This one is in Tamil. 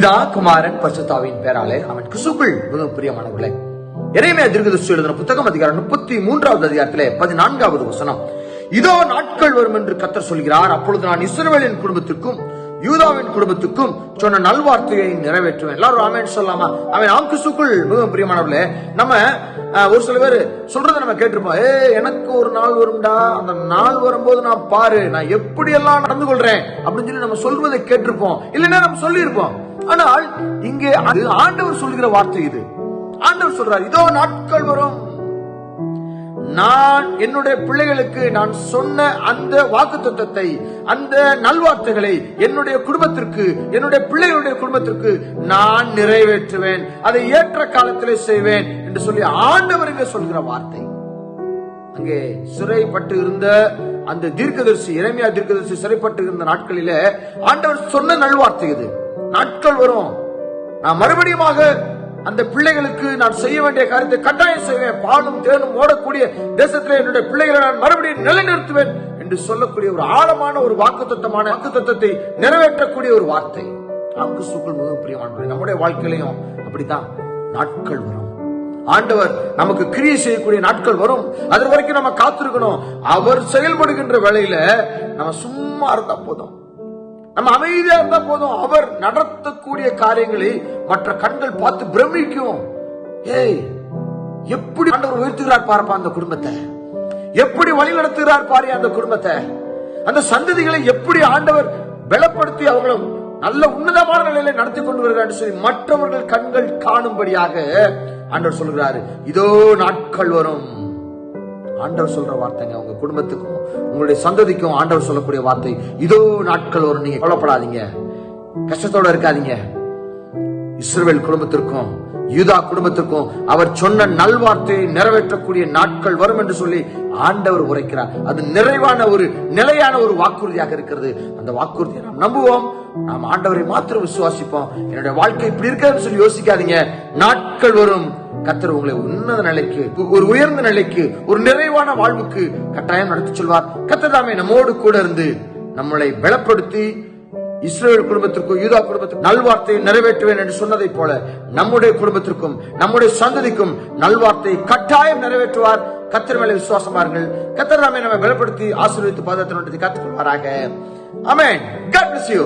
பிதா குமாரன் பரிசுத்தாவின் பேராலே அவன் கிறிஸ்துவுக்குள் மிகவும் பிரியமானவர்களே, எரேமியா தீர்க்கதரிசி எழுதின புத்தகம் அதிகாரம் 33வது அதிகாரத்திலே 14வது வசனம். இதோ நாட்கள் வரும் என்று கர்த்தர் சொல்கிறார், அப்பொழுது நான் இஸ்ரவேலின் குடும்பத்திற்கும் யூதாவின் குடும்பத்துக்கும் சொன்ன நல்வார்த்தையை நிறைவேற்றுவேன். எல்லாரும் ஆமென் சொல்லாமா? அவன் ஆம் கிறிஸ்துவுக்குள் மிகவும் பிரியமானவர்களே, நம்ம ஒரு சில பேர் சொல்றதை நம்ம கேட்டிருப்போம். எனக்கு ஒரு நாள் வரும்டா, அந்த நாள் வரும்போது நான் பாரு நான் எப்படி எல்லாம் நடந்து கொள்றேன் அப்படின்னு சொல்லி நம்ம சொல்வதை கேட்டிருப்போம், இல்லைன்னா நம்ம சொல்லி இருப்போம். ஆனால் இங்கே ஆண்டவர் சொல்கிற வார்த்தை இது. ஆண்டவர் சொல்றார், இதோ நாட்கள் வரும், நான் என்னுடைய பிள்ளைகளுக்கு நான் சொன்ன அந்த வாக்குத்தத்தத்தை, அந்த நல்வார்த்தைகளை என்னுடைய குடும்பத்திற்கு, என்னுடைய பிள்ளைகளுடைய குடும்பத்திற்கு நான் நிறைவேற்றுவேன், அதை ஏற்ற காலத்திலே செய்வேன் என்று சொல்லி ஆண்டவர் இங்கே சொல்கிற வார்த்தை. அங்கே சிறைப்பட்டு இருந்த அந்த தீர்க்கதரிசி, எரேமியா தீர்க்கதரிசி சிறைப்பட்டு இருந்த நாட்களிலே ஆண்டவர் சொன்ன நல்வார்த்தை இது. நாட்கள் வரும், நான் மறுபடியும் அந்த பிள்ளைகளுக்கு நான் செய்ய வேண்டிய காரியத்தை கட்டாயம் செய்வேன், பாலும் தேனும் ஓடக்கூடிய தேசத்திலே என்னுடைய பிள்ளைகளை நான் மறுபடியும் நிலைநிறுத்துவேன் என்று சொல்லக்கூடிய ஒரு ஆழமான ஒரு வாக்குத்தத்தத்தை நிறைவேற்றக்கூடிய ஒரு வார்த்தை. கிறிஸ்துவுக்குள் மிகவும் பிரியமானவர்களே, நம்முடைய வாழ்க்கையிலையும் அப்படித்தான் நாட்கள் வரும். ஆண்டவர் நமக்கு கிரியை செய்யக்கூடிய நாட்கள் வரும். அது வரைக்கும் நம்ம காத்திருக்கணும். அவர் செயல்படுகின்ற வேளையில நம்ம சும்மா இருந்தா போதும், நம்ம அமைதியா இருந்தா போதும். அவர் நடத்தக்கூடிய காரியங்களை மற்ற கண்கள் பார்த்து பிரமிக்கும். எப்படி ஆண்டவர் உயர்த்துகிறார் பாருப்பா அந்த குடும்பத்தை, எப்படி வழி நடத்துகிறார் பாரு அந்த குடும்பத்தை, அந்த சந்ததிகளை எப்படி ஆண்டவர் பலப்படுத்தி அவர்களும் நல்ல உன்னதமான நிலையில நடத்தி கொண்டு வருகிறார் சொல்லி மற்றவர்கள் கண்கள் காணும்படியாக ஆண்டவர் சொல்கிறாரு, இதோ நாட்கள் வரும். ஆண்டவர் சொல்ற வார்த்தைங்க, உங்க குடும்பத்துக்கும் உங்களுடைய சந்ததிக்கும் ஆண்டவர் சொல்லக்கூடிய வார்த்தை, இதோ நாட்கள் வரும். நீங்க கவலைப்படாதீங்க, கஷ்டத்தோட இருக்காதீங்க. இஸ்ரவேல் குடும்பத்திற்கும் யூதா குடும்பத்திற்கும் அவர் சொன்ன நல்வார்த்தையை நிறைவேற்றக்கூடிய நாட்கள் வரும் என்று சொல்லி ஆண்டவர் உரைக்கிறார். அது நிறைவான ஒரு நிலையான ஒரு வாக்குறுதியாக இருக்கிறது. அந்த வாக்குறுதியை நாம் நம்புவோம், நாம் ஆண்டவரை மாத்திரம் விசுவாசிப்போம். என்னுடைய வாழ்க்கை இப்படி இருக்கிறதுன்னு சொல்லி யோசிக்காதீங்க. நாட்கள் வரும், கர்த்தர் உங்களை உன்னத நிலைக்கு, ஒரு உயர்ந்த நிலைக்கு, ஒரு நிறைவான வாழ்வுக்கு கட்டாயம் நடத்தி சொல்வார். கர்த்தர் தாமே நம்மோடு கூட இருந்து நம்மளை பலப்படுத்தி இஸ்ரவேல் குடும்பத்திற்கும் யூதா குடும்பத்திற்கும் நல்வார்த்தையை நிறைவேற்றுவேன் என்று சொன்னதை போல நம்முடைய குடும்பத்திற்கும் நம்முடைய சந்ததிக்கும் நல்வார்த்தையை கட்டாயம் நிறைவேற்றுவார். கர்த்தர் மேலே விசுவாசமார்கள். கர்த்தர் தாமே நம்மை பலப்படுத்தி ஆசீர்வதித்து பாதத்தை கற்றுக்கொள்வாராக. ஆமென். God bless you.